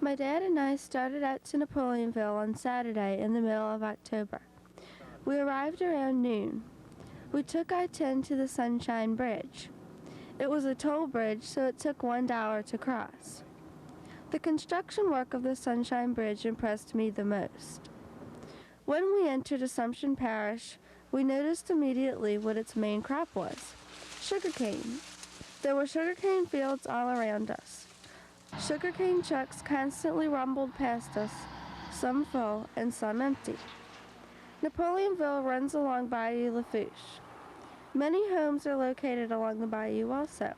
My dad and I started out to Napoleonville on Saturday in the middle of October. We arrived around noon. We took I-10 to the Sunshine Bridge. It was a toll bridge, so it took $1 to cross. The construction work of the Sunshine Bridge impressed me the most. When we entered Assumption Parish, we noticed immediately what its main crop was: sugarcane. There were sugarcane fields all around us. Sugarcane trucks constantly rumbled past us, some full and some empty. Napoleonville runs along Bayou Lafourche. Many homes are located along the bayou also.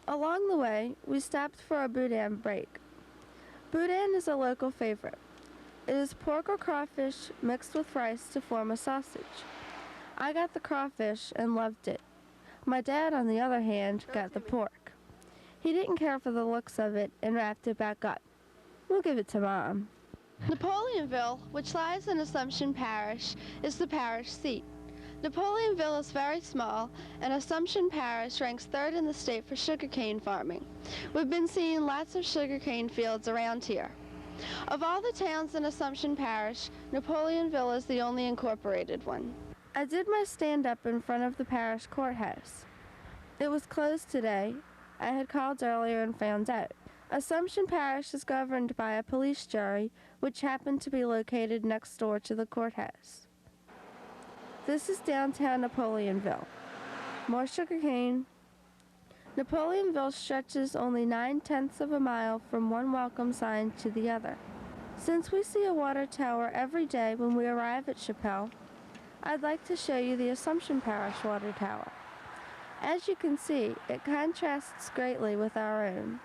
Along the way, we stopped for a boudin break. Boudin is a local favorite. It is pork or crawfish mixed with rice to form a sausage. I got the crawfish and loved it. My dad, on the other hand, got the pork. He didn't care for the looks of it and wrapped it back up. We'll give it to Mom. Napoleonville, which lies in Assumption Parish, is the parish seat. Napoleonville is very small, and Assumption Parish ranks third in the state for sugarcane farming. We've been seeing lots of sugarcane fields around here. Of all the towns in Assumption Parish, Napoleonville is the only incorporated one. I did my stand-up in front of the parish courthouse. It was closed today. I had called earlier and found out. Assumption Parish is governed by a police jury, which happened to be located next door to the courthouse. This is downtown Napoleonville. More sugarcane. Napoleonville stretches only 9/10 of a mile from one welcome sign to the other. Since we see a water tower every day when we arrive at Chappelle, I'd like to show you the Assumption Parish water tower. As you can see, it contrasts greatly with our own.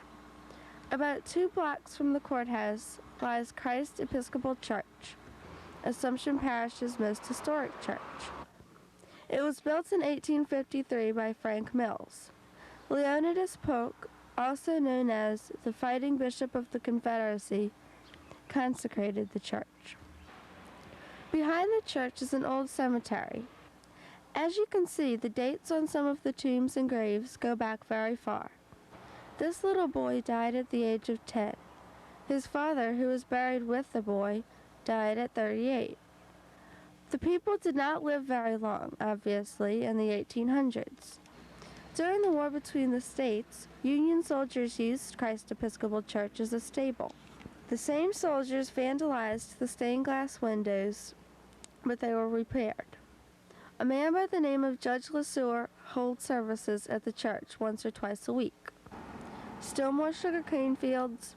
About 2 blocks from the courthouse lies Christ Episcopal Church, Assumption Parish's most historic church. It was built in 1853 by Frank Mills. Leonidas Polk, also known as the Fighting Bishop of the Confederacy, consecrated the church. Behind the church is an old cemetery. As you can see, the dates on some of the tombs and graves go back very far. This little boy died at the age of 10. His father, who was buried with the boy, died at 38. The people did not live very long, obviously, in the 1800s. During the war between the states, Union soldiers used Christ Episcopal Church as a stable. The same soldiers vandalized the stained glass windows, but they were repaired. A man by the name of Judge LeSueur holds services at the church once or twice a week. Still more sugarcane fields.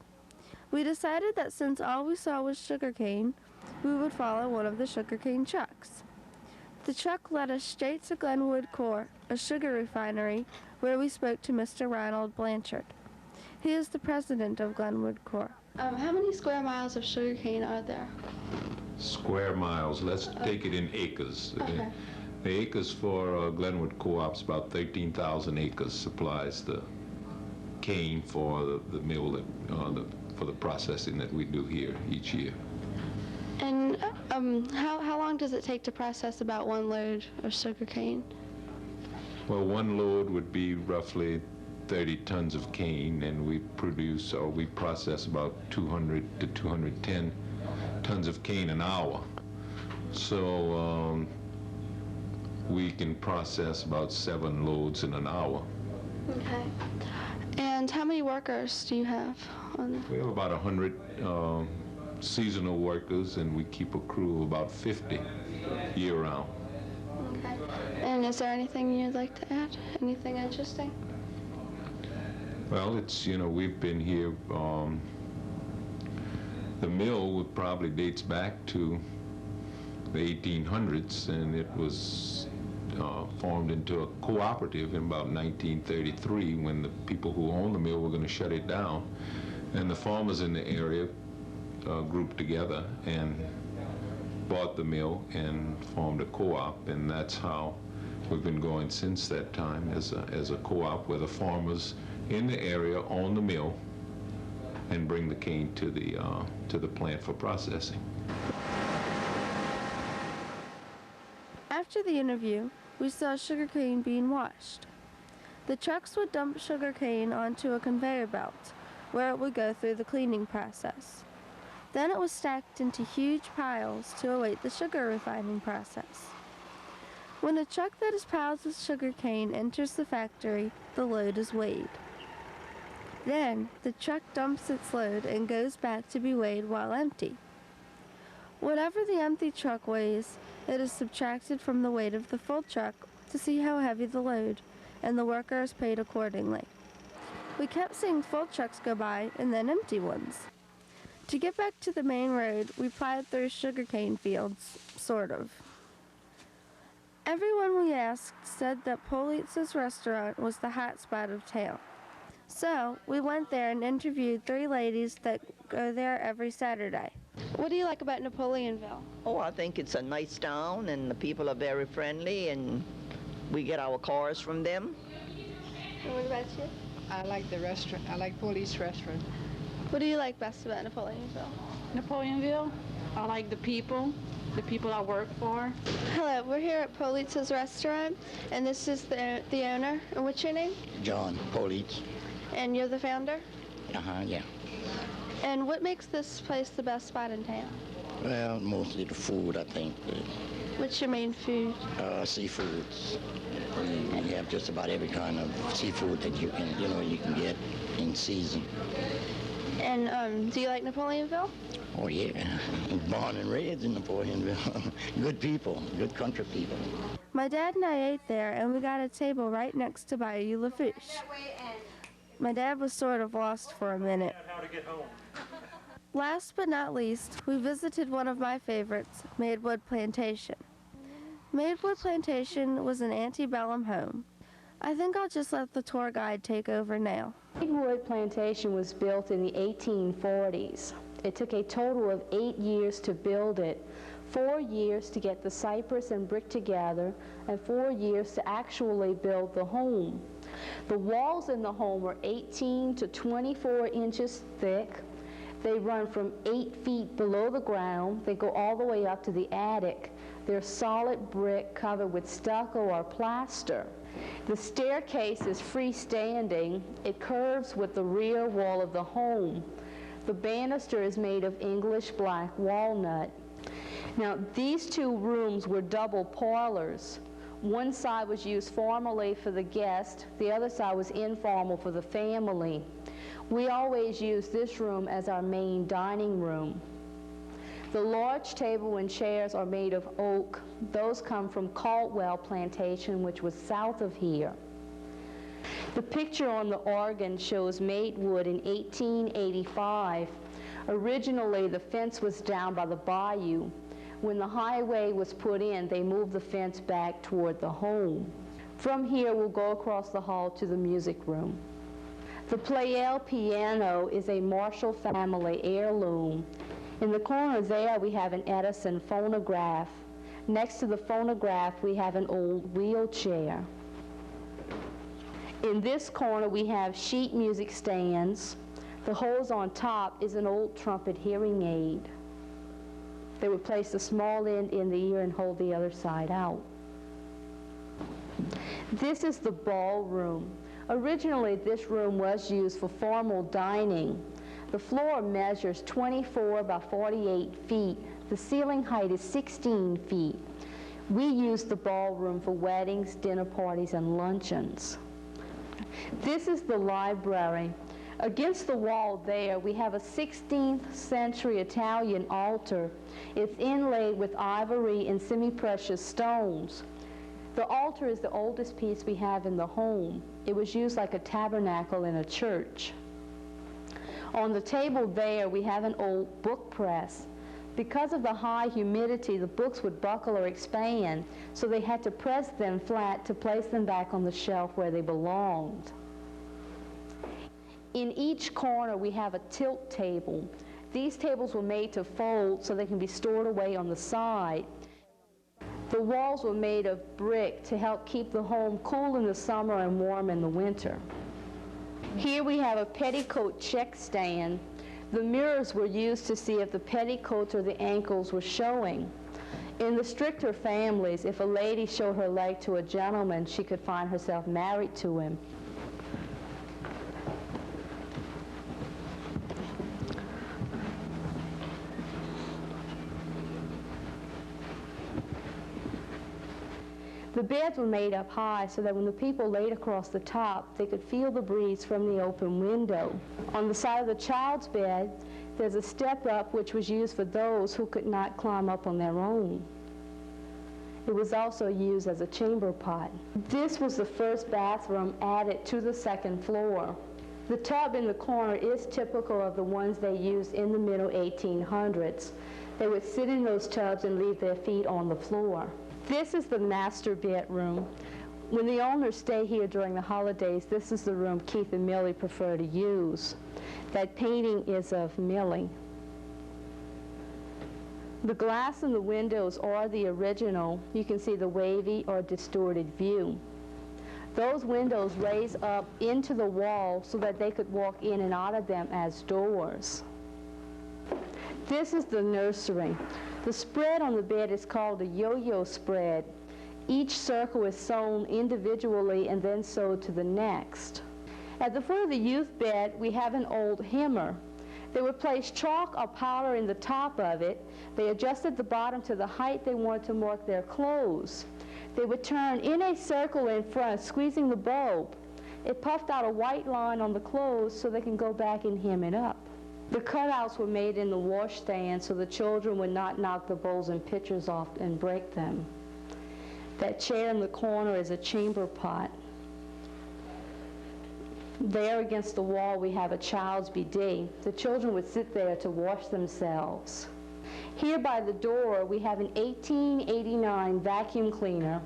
We decided that since all we saw was sugarcane, we would follow one of the sugarcane trucks. The truck led us straight to Glenwood Corps, a sugar refinery, where we spoke to Mr. Ronald Blanchard. He is the president of Glenwood Corps. How many square miles of sugarcane are there? Square miles, let's take it in acres. Okay. The acres for Glenwood Co-op's about 13,000 acres supplies the cane for the mill that, for the processing that we do here each year. And how long does it take to process about one load of sugarcane? Well, one load would be roughly 30 tons of cane, and we produce or we process about 200 to 210 tons of cane an hour. So we can process about 7 loads in an hour. Okay. And how many workers do you have on? We have about 100 seasonal workers, and we keep a crew of about 50 year-round. Okay. And is there anything you'd like to add? Anything interesting? Well, it's, you know, we've been here, the mill probably dates back to the 1800s, and it was formed into a cooperative in about 1933 when the people who owned the mill were going to shut it down. And the farmers in the area grouped together and bought the mill and formed a co-op, and that's how we've been going since that time as a co-op where the farmers in the area own the mill and bring the cane to the plant for processing. After the interview, we saw sugarcane being washed. The trucks would dump sugarcane onto a conveyor belt, where it would go through the cleaning process. Then it was stacked into huge piles to await the sugar refining process. When a truck that is piled with sugar cane enters the factory, the load is weighed. Then, the truck dumps its load and goes back to be weighed while empty. Whatever the empty truck weighs, it is subtracted from the weight of the full truck to see how heavy the load, and the worker is paid accordingly. We kept seeing full trucks go by and then empty ones. To get back to the main road, we plowed through sugarcane fields, sort of. Everyone we asked said that Politz's restaurant was the hot spot of town. So, we went there and interviewed 3 ladies that go there every Saturday. What do you like about Napoleonville? Oh, I think it's a nice town, and the people are very friendly, and we get our cars from them. And what about you? I like the restaurant. I like Police Restaurant. What do you like best about Napoleonville? Napoleonville, I like the people I work for. Hello, we're here at Politz's restaurant, and this is the owner. And what's your name? John Politz. And you're the founder? Yeah. And what makes this place the best spot in town? Well, mostly the food, I think. What's your main food? Seafoods. We have just about every kind of seafood that you can get in season. And do you like Napoleonville? Oh, yeah. Born and raised in Napoleonville. Good people, good country people. My dad and I ate there, and we got a table right next to Bayou Lafourche. My dad was sort of lost for a minute. Last but not least, we visited one of my favorites, Maidwood Plantation. Maidwood Plantation was an antebellum home. I think I'll just let the tour guide take over now. Maidwood Plantation was built in the 1840s. It took a total of 8 years to build it, 4 years to get the cypress and brick together, and 4 years to actually build the home. The walls in the home were 18 to 24 inches thick. They run from 8 feet below the ground. They go all the way up to the attic. They're solid brick covered with stucco or plaster. The staircase is freestanding. It curves with the rear wall of the home. The banister is made of English black walnut. Now, these 2 rooms were double parlors. One side was used formally for the guest. The other side was informal for the family. We always use this room as our main dining room. The large table and chairs are made of oak. Those come from Caldwell Plantation, which was south of here. The picture on the organ shows Maidwood in 1885. Originally, the fence was down by the bayou. When the highway was put in, they moved the fence back toward the home. From here, we'll go across the hall to the music room. The Pleyel piano is a Marshall family heirloom. In the corner there, we have an Edison phonograph. Next to the phonograph, we have an old wheelchair. In this corner, we have sheet music stands. The hose on top is an old trumpet hearing aid. They would place the small end in the ear and hold the other side out. This is the ballroom. Originally, this room was used for formal dining. The floor measures 24 by 48 feet. The ceiling height is 16 feet. We use the ballroom for weddings, dinner parties, and luncheons. This is the library. Against the wall there, we have a 16th century Italian altar. It's inlaid with ivory and semi-precious stones. The altar is the oldest piece we have in the home. It was used like a tabernacle in a church. On the table there, we have an old book press. Because of the high humidity, the books would buckle or expand, so they had to press them flat to place them back on the shelf where they belonged. In each corner, we have a tilt table. These tables were made to fold so they can be stored away on the side. The walls were made of brick to help keep the home cool in the summer and warm in the winter. Here we have a petticoat check stand. The mirrors were used to see if the petticoats or the ankles were showing. In the stricter families, if a lady showed her leg to a gentleman, she could find herself married to him. The beds were made up high so that when the people laid across the top, they could feel the breeze from the open window. On the side of the child's bed, there's a step up which was used for those who could not climb up on their own. It was also used as a chamber pot. This was the first bathroom added to the second floor. The tub in the corner is typical of the ones they used in the middle 1800s. They would sit in those tubs and leave their feet on the floor. This is the master bedroom. When the owners stay here during the holidays, this is the room Keith and Millie prefer to use. That painting is of Millie. The glass in the windows are the original. You can see the wavy or distorted view. Those windows raise up into the wall so that they could walk in and out of them as doors. This is the nursery. The spread on the bed is called a yo-yo spread. Each circle is sewn individually and then sewed to the next. At the foot of the youth bed, we have an old hammer. They would place chalk or powder in the top of it. They adjusted the bottom to the height they wanted to mark their clothes. They would turn in a circle in front, squeezing the bulb. It puffed out a white line on the clothes so they can go back and hem it up. The cutouts were made in the washstand so the children would not knock the bowls and pitchers off and break them. That chair in the corner is a chamber pot. There against the wall we have a child's bidet. The children would sit there to wash themselves. Here by the door we have an 1889 vacuum cleaner.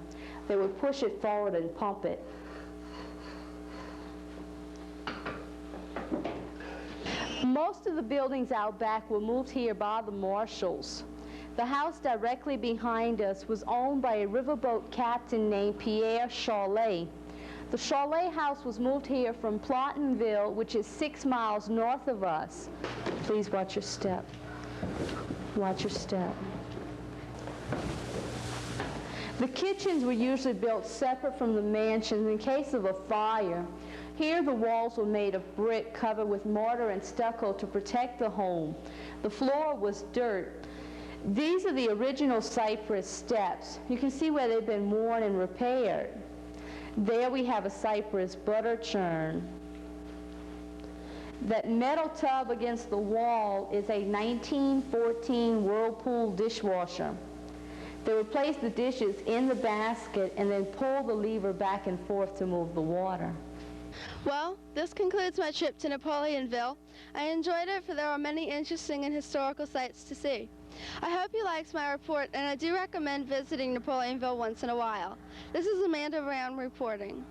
They would push it forward and pump it. Most of the buildings out back were moved here by the Marshalls. The house directly behind us was owned by a riverboat captain named Pierre Charlet. The Charlet house was moved here from Napoleonville, which is 6 miles north of us. Please watch your step. Watch your step. The kitchens were usually built separate from the mansions in case of a fire. Here the walls were made of brick covered with mortar and stucco to protect the home. The floor was dirt. These are the original cypress steps. You can see where they've been worn and repaired. There we have a cypress butter churn. That metal tub against the wall is a 1914 Whirlpool dishwasher. They would place the dishes in the basket and then pull the lever back and forth to move the water. Well, this concludes my trip to Napoleonville. I enjoyed it, for there are many interesting and historical sites to see. I hope you liked my report, and I do recommend visiting Napoleonville once in a while. This is Amanda Brown reporting.